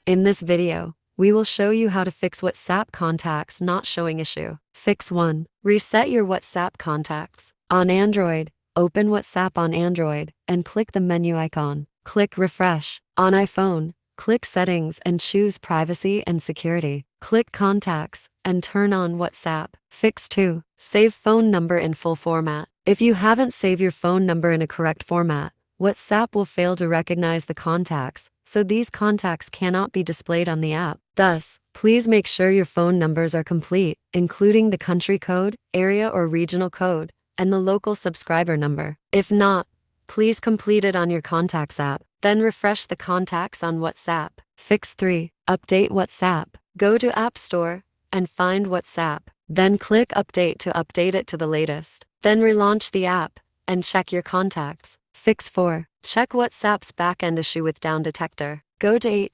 In this video, we will show you how to fix WhatsApp contacts not showing issue. Fix 1. Reset your WhatsApp contacts. On Android, open WhatsApp on Android and click the menu icon. Click Refresh. On iPhone, click Settings and choose Privacy and Security. Click Contacts and turn on WhatsApp. Fix 2. Save phone number in full format. If you haven't saved your phone number in a correct format, WhatsApp will fail to recognize the contacts, so these contacts cannot be displayed on the app. Thus, please make sure your phone numbers are complete, including the country code, area or regional code, and the local subscriber number. If not, please complete it on your Contacts app, then refresh the contacts on WhatsApp. Fix 3. Update WhatsApp. Go to App Store and find WhatsApp. Then click Update to update it to the latest. Then relaunch the app and check your contacts. Fix 4. Check WhatsApp's backend issue with Downdetector. Go to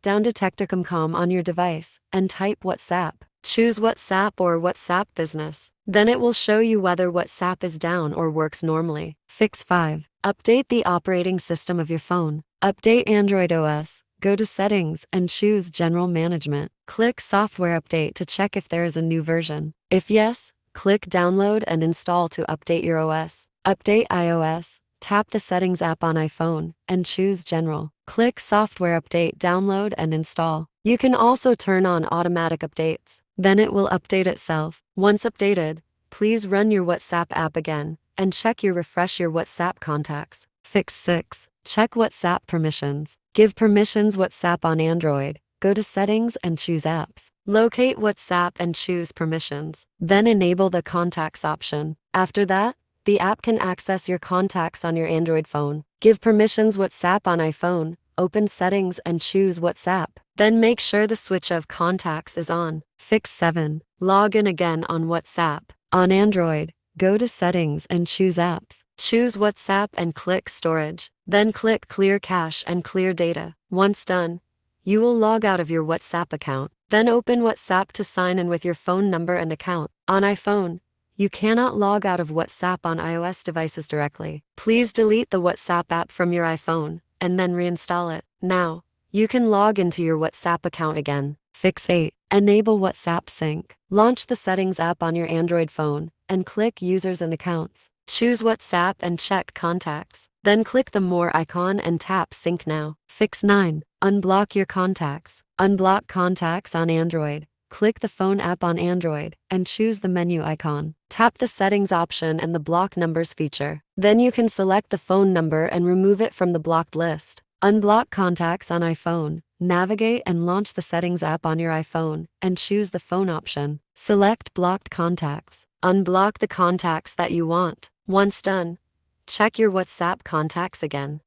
Downdetector.com on your device and type WhatsApp. Choose WhatsApp or WhatsApp Business. Then it will show you whether WhatsApp is down or works normally. Fix 5. Update the operating system of your phone. Update Android OS. Go to Settings and choose General Management. Click Software Update to check if there is a new version. If yes, click Download and Install to update your OS. Update iOS. Tap the Settings app on iPhone and choose General. Click Software Update, Download and Install. You can also turn on automatic updates. Then it will update itself. Once updated, please run your WhatsApp app again and refresh your WhatsApp contacts. Fix 6. Check WhatsApp permissions. Give permissions WhatsApp on Android. Go to Settings and choose Apps. Locate WhatsApp and choose Permissions. Then enable the Contacts option. After that, the app can access your contacts on your Android phone. Give permissions WhatsApp on iPhone. Open Settings and choose WhatsApp. Then make sure the switch of contacts is on. Fix 7. Log in again on WhatsApp. On Android, go to Settings and choose Apps. Choose WhatsApp and click Storage. Then click Clear Cache and Clear Data. Once done, you will log out of your WhatsApp account. Then open WhatsApp to sign in with your phone number and account. On iPhone, you cannot log out of WhatsApp on iOS devices directly. Please delete the WhatsApp app from your iPhone and then reinstall it. Now, you can log into your WhatsApp account again. Fix 8. Enable WhatsApp Sync. Launch the Settings app on your Android phone and click Users and Accounts. Choose WhatsApp and check Contacts. Then click the More icon and tap Sync Now. Fix 9. Unblock your contacts. Unblock contacts on Android. Click the Phone app on Android and choose the menu icon. Tap the Settings option and the Block Numbers feature. Then you can select the phone number and remove it from the blocked list. Unblock contacts on iPhone. Navigate and launch the Settings app on your iPhone and choose the Phone option. Select Blocked Contacts. Unblock the contacts that you want. Once done, check your WhatsApp contacts again.